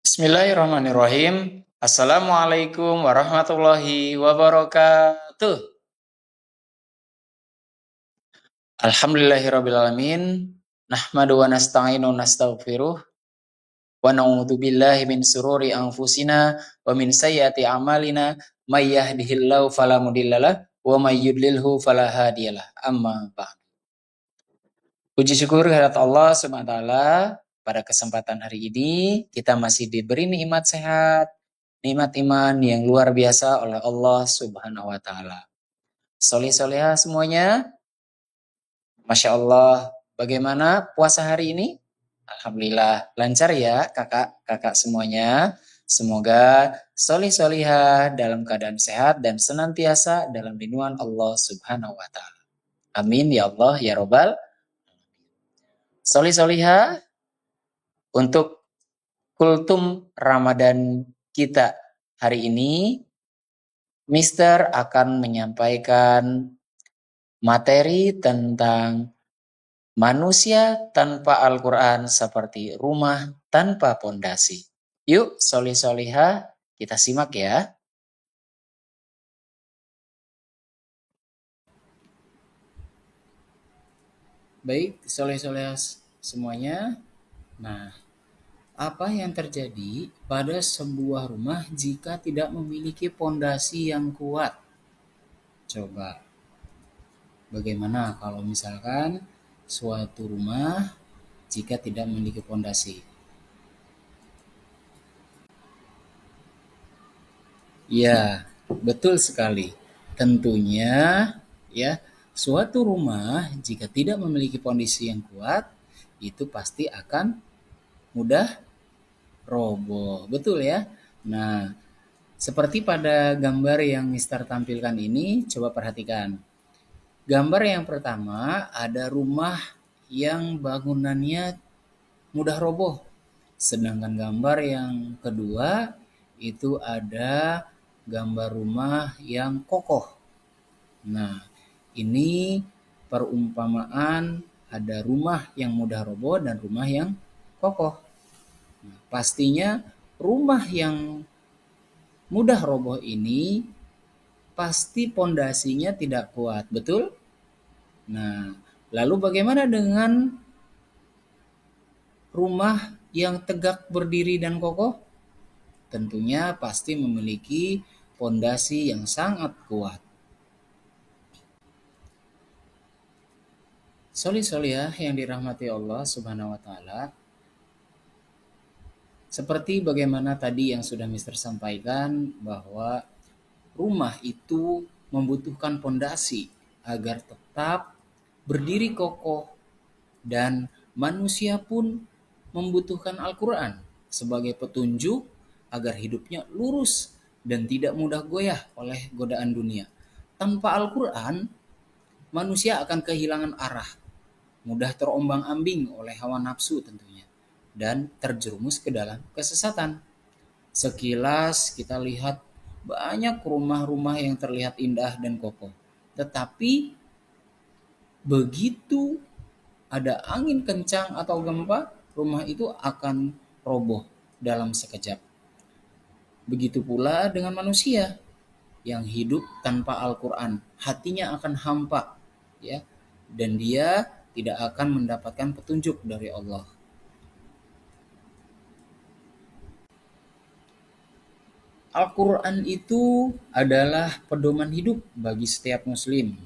Bismillahirrahmanirrahim. Assalamualaikum warahmatullahi wabarakatuh. Alhamdulillahirrabbilalamin. Nahmadu wa nasta'inu wa nastaghfiruh. Wa na'udzu billahi min sururi anfusina wa min sayyiati a'malina. May yahdihillahu fala mudhillalah wa may yudlilhu fala hadiyalah. Amma ba'd. Puji syukur kehadirat Allah Subhanahu wa taala, pada kesempatan hari ini kita masih diberi nikmat sehat, nikmat iman yang luar biasa oleh Allah Subhanahu wa taala. Soleh-soleha semuanya. Masya Allah, bagaimana puasa hari ini? Alhamdulillah lancar ya kakak-kakak semuanya. Semoga soleh-soleha dalam keadaan sehat dan senantiasa dalam lindungan Allah Subhanahu wa taala. Amin ya Allah ya Robbal. Soleh-soleha, untuk kultum Ramadan kita hari ini, Mister akan menyampaikan materi tentang manusia tanpa Al-Quran seperti rumah tanpa pondasi. Yuk, soleh-soleha, kita simak ya. Baik, soleh-soleha semuanya. Nah, apa yang terjadi pada sebuah rumah jika tidak memiliki pondasi yang kuat? Coba, bagaimana kalau misalkan suatu rumah jika tidak memiliki pondasi? Ya, betul sekali. Tentunya ya, suatu rumah jika tidak memiliki pondasi yang kuat, itu pasti akan mudah roboh. Betul ya? Nah, seperti pada gambar yang Mister tampilkan ini, coba perhatikan. Gambar yang pertama ada rumah yang bangunannya mudah roboh. Sedangkan gambar yang kedua itu ada gambar rumah yang kokoh. Nah, ini perumpamaan ada rumah yang mudah roboh dan rumah yang kokoh. Nah, pastinya rumah yang mudah roboh ini pasti pondasinya tidak kuat, betul? Nah, lalu bagaimana dengan rumah yang tegak berdiri dan kokoh? Tentunya pasti memiliki pondasi yang sangat kuat. Soleh-solehah yang dirahmati Allah Subhanahu wa taala, seperti bagaimana tadi yang sudah Mister sampaikan bahwa rumah itu membutuhkan pondasi agar tetap berdiri kokoh, dan manusia pun membutuhkan Al-Quran sebagai petunjuk agar hidupnya lurus dan tidak mudah goyah oleh godaan dunia. Tanpa Al-Quran, manusia akan kehilangan arah, mudah terombang-ambing oleh hawa nafsu tentunya, dan terjerumus ke dalam kesesatan. Sekilas kita lihat banyak rumah-rumah yang terlihat indah dan kokoh, tetapi begitu ada angin kencang atau gempa, rumah itu akan roboh dalam sekejap. Begitu pula dengan manusia yang hidup tanpa Al-Quran, hatinya akan hampa, ya, dan dia tidak akan mendapatkan petunjuk dari Allah. Al-Quran itu adalah pedoman hidup bagi setiap muslim.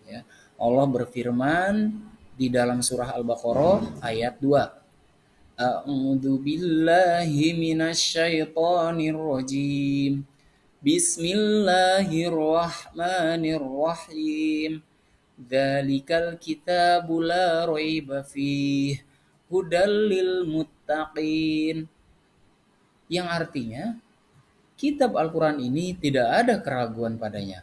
Ya. Allah berfirman di dalam surah Al-Baqarah ayat 2. A'udzu billahi minasyaitonir rajim. Bismillahirrahmanirrahim. Dzalikal kitabu la raiba fihi hudal lil muttaqin. Yang artinya, kitab Al-Quran ini tidak ada keraguan padanya,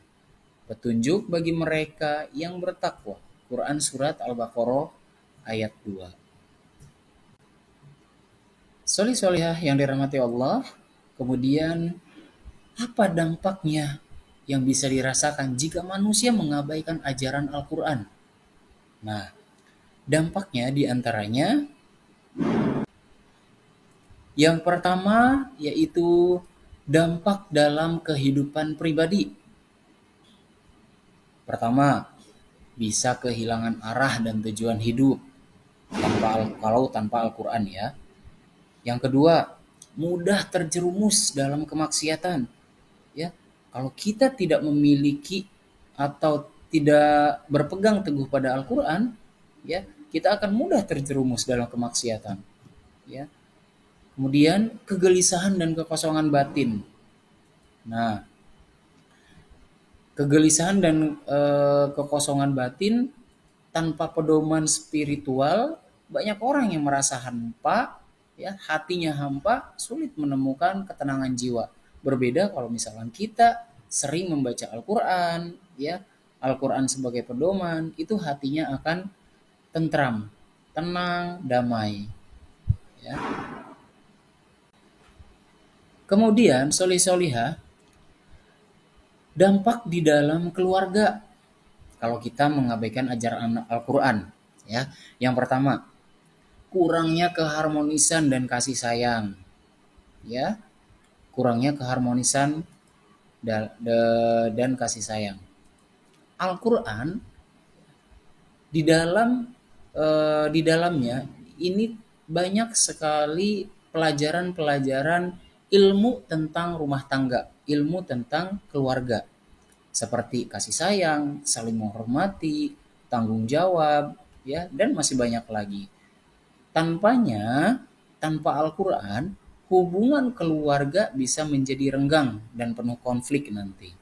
petunjuk bagi mereka yang bertakwa. Quran Surat Al-Baqarah ayat 2. Soleh-solehah yang dirahmati Allah, kemudian apa dampaknya yang bisa dirasakan jika manusia mengabaikan ajaran Al-Quran? Nah, dampaknya diantaranya Yang pertama yaitu dampak dalam kehidupan pribadi. Pertama, bisa kehilangan arah dan tujuan hidup kalau tanpa Al-Quran ya. Yang kedua, mudah terjerumus dalam kemaksiatan. Ya, kalau kita tidak memiliki atau tidak berpegang teguh pada Al-Quran, ya, kita akan mudah terjerumus dalam kemaksiatan. Ya, kemudian kegelisahan dan kekosongan batin. Nah, kegelisahan dan kekosongan batin tanpa pedoman spiritual, banyak orang yang merasa hampa, ya, hatinya hampa, sulit menemukan ketenangan jiwa. Berbeda kalau misalkan kita sering membaca Al-Quran, ya, Al-Quran sebagai pedoman, itu hatinya akan tentram, tenang, damai. Ya. Kemudian solih-solihah, dampak di dalam keluarga kalau kita mengabaikan ajaran Al-Quran. Ya, yang pertama, kurangnya keharmonisan dan kasih sayang. Ya, kurangnya keharmonisan dan kasih sayang. Al-Quran di di dalamnya ini banyak sekali pelajaran-pelajaran ilmu tentang rumah tangga, ilmu tentang keluarga, seperti kasih sayang, saling menghormati, tanggung jawab, ya, dan masih banyak lagi. Tanpa Al-Quran, hubungan keluarga bisa menjadi renggang dan penuh konflik nanti.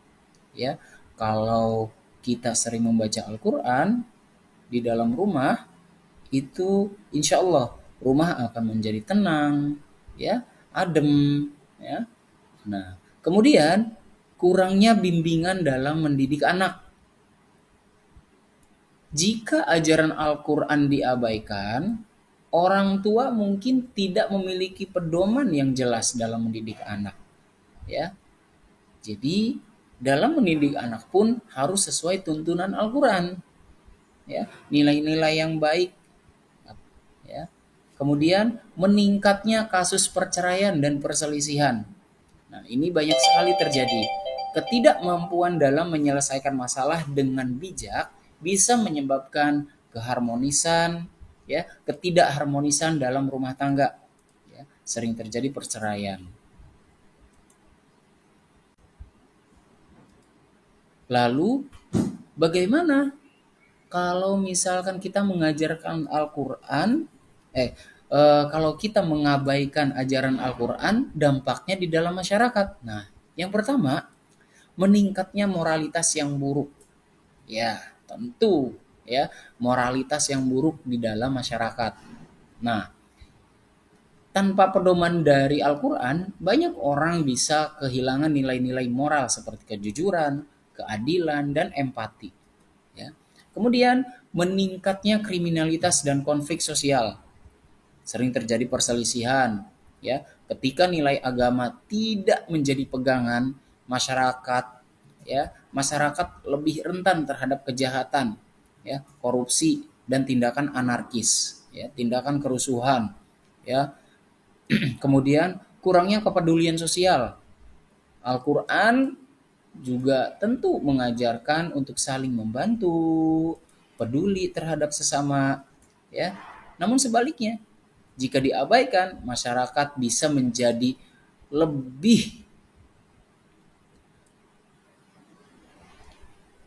Ya, kalau kita sering membaca Al-Quran di dalam rumah, itu insya Allah rumah akan menjadi tenang, ya, adem, ya. Nah, kemudian kurangnya bimbingan dalam mendidik anak. Jika ajaran Al-Quran diabaikan, orang tua mungkin tidak memiliki pedoman yang jelas dalam mendidik anak. Ya, jadi dalam mendidik anak pun harus sesuai tuntunan Al-Quran. Ya, nilai-nilai yang baik. Ya. Kemudian meningkatnya kasus perceraian dan perselisihan. Nah, ini banyak sekali terjadi. Ketidakmampuan dalam menyelesaikan masalah dengan bijak bisa menyebabkan keharmonisan, ya, ketidakharmonisan dalam rumah tangga. Ya, sering terjadi perceraian. Lalu, bagaimana kalau misalkan kita mengajarkan Al-Quran, kalau kita mengabaikan ajaran Al-Quran, dampaknya di dalam masyarakat. Nah, yang pertama, meningkatnya moralitas yang buruk. Ya, tentu ya, moralitas yang buruk di dalam masyarakat. Nah, tanpa pedoman dari Al-Quran, banyak orang bisa kehilangan nilai-nilai moral seperti kejujuran, keadilan, dan empati. Ya. Kemudian, meningkatnya kriminalitas dan konflik sosial. Sering terjadi perselisihan, ya. Ketika nilai agama tidak menjadi pegangan, masyarakat, ya, masyarakat lebih rentan terhadap kejahatan, ya, korupsi dan tindakan anarkis, ya, tindakan kerusuhan, ya. Kemudian kurangnya kepedulian sosial. Al-Qur'an juga tentu mengajarkan untuk saling membantu, peduli terhadap sesama, ya. Namun sebaliknya, jika diabaikan, masyarakat bisa menjadi lebih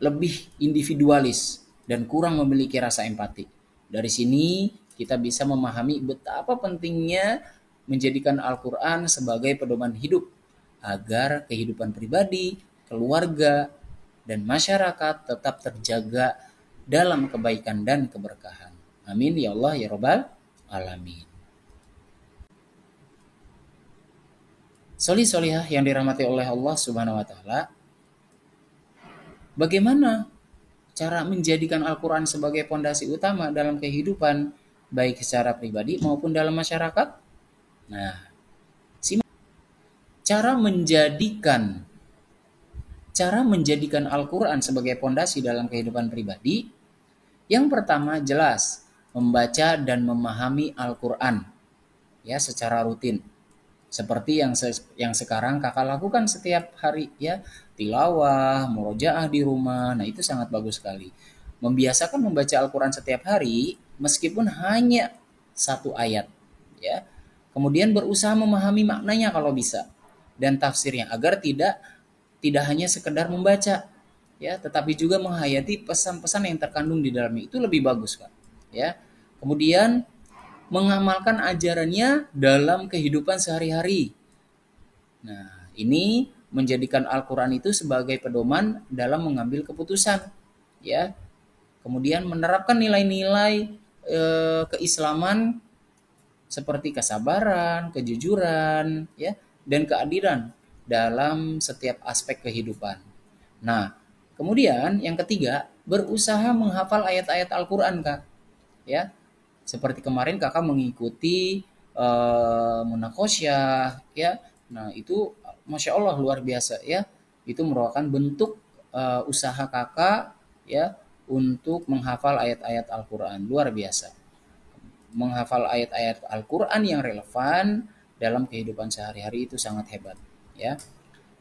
lebih individualis dan kurang memiliki rasa empati. Dari sini kita bisa memahami betapa pentingnya menjadikan Al-Quran sebagai pedoman hidup agar kehidupan pribadi, keluarga, dan masyarakat tetap terjaga dalam kebaikan dan keberkahan. Amin ya Allah ya Rabbal Alamin. Solih-solihah yang dirahmati oleh Allah Subhanahu wa Ta'ala, bagaimana cara menjadikan Al-Quran sebagai pondasi utama dalam kehidupan, baik secara pribadi maupun dalam masyarakat? Nah, cara menjadikan Al-Quran sebagai pondasi dalam kehidupan pribadi, yang pertama jelas membaca dan memahami Al-Quran, ya, secara rutin. Seperti yang sekarang Kakak lakukan setiap hari ya, tilawah, murojaah di rumah. Nah, itu sangat bagus sekali. Membiasakan membaca Al-Qur'an setiap hari meskipun hanya satu ayat ya. Kemudian berusaha memahami maknanya kalau bisa dan tafsirnya agar tidak hanya sekedar membaca ya, tetapi juga menghayati pesan-pesan yang terkandung di dalamnya. Itu lebih bagus, Kak. Ya. Kemudian mengamalkan ajarannya dalam kehidupan sehari-hari. Nah, ini menjadikan Al-Qur'an itu sebagai pedoman dalam mengambil keputusan, ya. Kemudian menerapkan nilai-nilai keislaman seperti kesabaran, kejujuran, ya, dan keadilan dalam setiap aspek kehidupan. Nah, kemudian yang ketiga, berusaha menghafal ayat-ayat Al-Qur'an, Kak. Ya, seperti kemarin Kakak mengikuti munakosyah ya. Nah, itu Masya Allah luar biasa ya. Itu merupakan bentuk usaha Kakak ya untuk menghafal ayat-ayat Al-Qur'an. Luar biasa. Menghafal ayat-ayat Al-Qur'an yang relevan dalam kehidupan sehari-hari itu sangat hebat ya.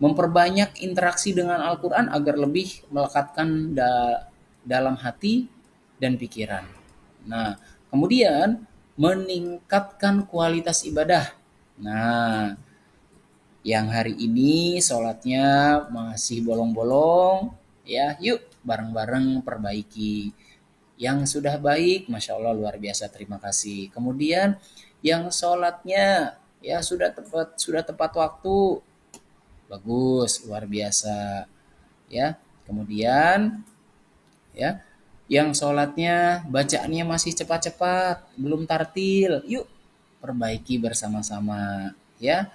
Memperbanyak interaksi dengan Al-Qur'an agar lebih melekatkan dalam hati dan pikiran. Nah, kemudian meningkatkan kualitas ibadah. Nah, yang hari ini sholatnya masih bolong-bolong, ya yuk bareng-bareng perbaiki. Yang sudah baik, Masya Allah luar biasa, terima kasih. Kemudian yang sholatnya ya sudah tepat waktu, bagus, luar biasa. Ya, kemudian ya yang sholatnya bacaannya masih cepat-cepat, belum tartil, yuk perbaiki bersama-sama ya.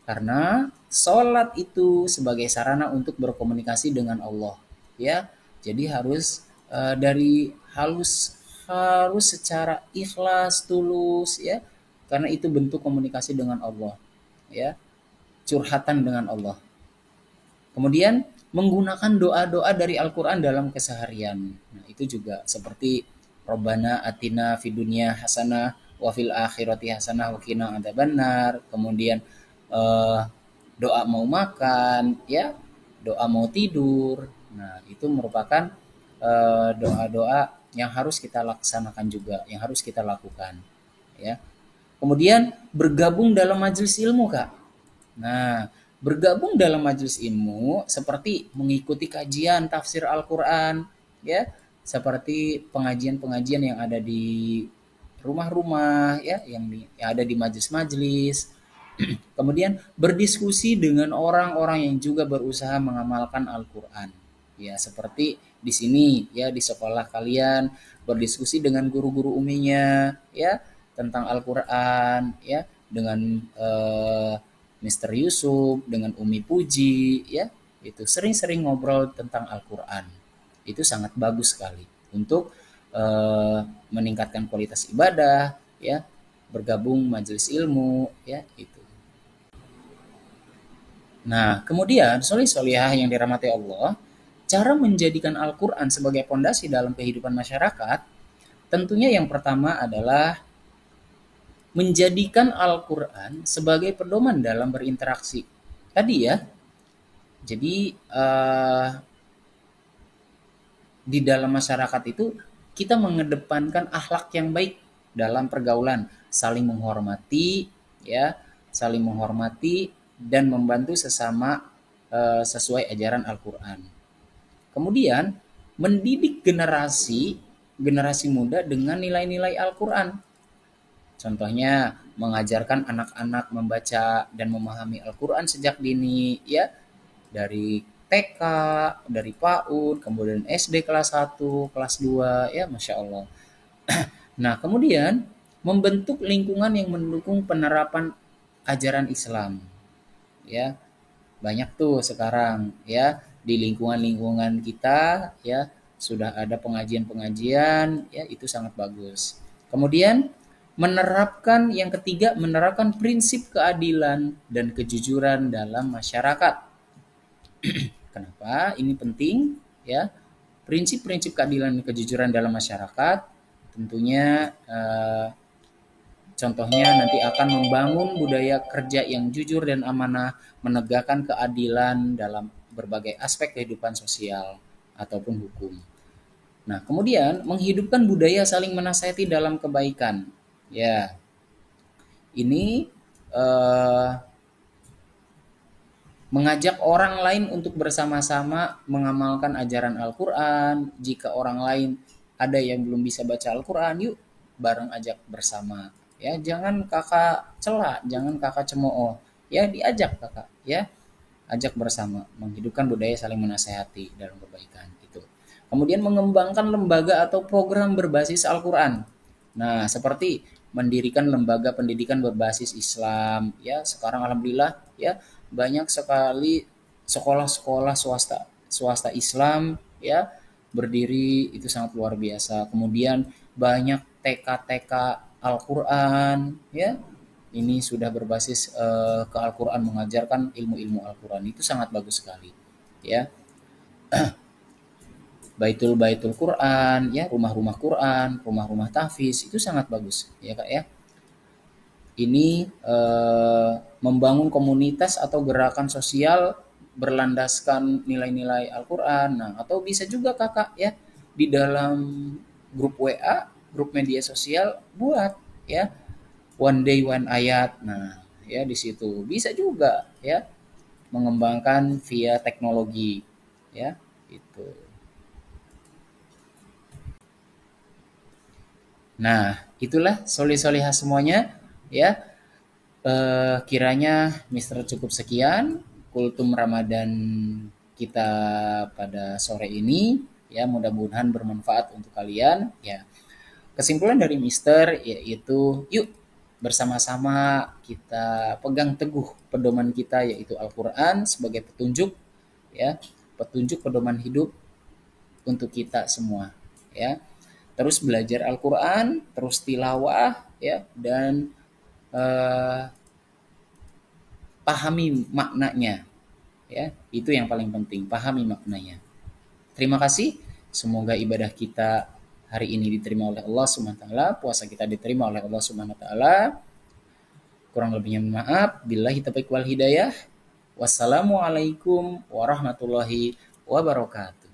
Karena sholat itu sebagai sarana untuk berkomunikasi dengan Allah ya. Jadi dari harus secara ikhlas, tulus ya. Karena itu bentuk komunikasi dengan Allah ya, curhatan dengan Allah. Kemudian menggunakan doa-doa dari Al-Qur'an dalam keseharian. Nah, itu juga seperti Robbana atina fid dunya hasanah wa fil akhirati hasanah wa qina adzabannar. Kemudian eh, doa mau makan, ya, doa mau tidur. Nah, itu merupakan doa-doa yang harus kita laksanakan juga, yang harus kita lakukan, ya. Kemudian bergabung dalam majelis ilmu, Kak. Nah, bergabung dalam majelis ilmu seperti mengikuti kajian tafsir Al-Qur'an ya, seperti pengajian-pengajian yang ada di rumah-rumah ya, yang ada di majelis-majelis. Kemudian berdiskusi dengan orang-orang yang juga berusaha mengamalkan Al-Qur'an. Ya, seperti di sini ya, di sekolah kalian berdiskusi dengan guru-guru uminya ya tentang Al-Qur'an ya, dengan Mister Yusuf, dengan Umi Puji, ya, itu sering-sering ngobrol tentang Al-Quran. Itu sangat bagus sekali untuk meningkatkan kualitas ibadah, ya, bergabung majelis ilmu, ya, itu. Nah, kemudian solih-solihah yang dirahmati Allah, cara menjadikan Al-Quran sebagai pondasi dalam kehidupan masyarakat, tentunya yang pertama adalah menjadikan Al-Quran sebagai pedoman dalam berinteraksi. Tadi ya, jadi di dalam masyarakat itu kita mengedepankan akhlak yang baik dalam pergaulan, saling menghormati, ya, saling menghormati dan membantu sesama sesuai ajaran Al-Quran. Kemudian mendidik generasi generasi muda dengan nilai-nilai Al-Quran. Contohnya mengajarkan anak-anak membaca dan memahami Al-Quran sejak dini ya, dari TK, dari PAUD, kemudian SD kelas 1, kelas 2 ya, Masya Allah. Nah, kemudian membentuk lingkungan yang mendukung penerapan ajaran Islam ya. Banyak tuh sekarang ya di lingkungan-lingkungan kita ya sudah ada pengajian-pengajian ya, itu sangat bagus. Kemudian yang ketiga menerapkan prinsip keadilan dan kejujuran dalam masyarakat. Kenapa ini penting ya? Prinsip-prinsip keadilan dan kejujuran dalam masyarakat tentunya Contohnya nanti akan membangun budaya kerja yang jujur dan amanah, menegakkan keadilan dalam berbagai aspek kehidupan sosial ataupun hukum. Nah, kemudian menghidupkan budaya saling menasihati dalam kebaikan. Ya, ini eh, mengajak orang lain untuk bersama-sama mengamalkan ajaran Al-Quran. Jika orang lain ada yang belum bisa baca Al-Quran, yuk bareng ajak bersama. Ya, jangan kakak celak, jangan kakak cemooh. Ya, diajak kakak. Ya, ajak bersama, menghidupkan budaya saling menasehati dalam kebaikan. Gitu. Kemudian mengembangkan lembaga atau program berbasis Al-Quran. Nah, seperti mendirikan lembaga pendidikan berbasis Islam. Ya, sekarang alhamdulillah ya banyak sekali sekolah-sekolah swasta swasta Islam ya berdiri, itu sangat luar biasa. Kemudian banyak TK-TK Al-Qur'an ya. Ini sudah berbasis ke Al-Qur'an, mengajarkan ilmu-ilmu Al-Qur'an. Itu sangat bagus sekali. Ya. Baitul Quran, ya, rumah-rumah Quran, rumah-rumah tahfiz, itu sangat bagus, ya Kak ya. Ini membangun komunitas atau gerakan sosial berlandaskan nilai-nilai Al-Quran. Nah, atau bisa juga kakak ya di dalam grup WA, grup media sosial buat ya one day one ayat. Nah, ya di situ bisa juga ya mengembangkan via teknologi ya itu. Nah, itulah solih-solihah semuanya ya. Kiranya Mister cukup sekian kultum Ramadan kita pada sore ini ya, mudah-mudahan bermanfaat untuk kalian ya. Kesimpulan dari Mister yaitu yuk bersama-sama kita pegang teguh pedoman kita yaitu Al-Qur'an sebagai petunjuk ya, petunjuk pedoman hidup untuk kita semua ya. Terus belajar Al-Qur'an, terus tilawah ya, dan eh, pahami maknanya ya, itu yang paling penting, pahami maknanya. Terima kasih, semoga ibadah kita hari ini diterima oleh Allah Subhanahu wa taala, puasa kita diterima oleh Allah Subhanahu wa taala. Kurang lebihnya maaf, billahi taufiq wal hidayah. Wassalamualaikum warahmatullahi wabarakatuh.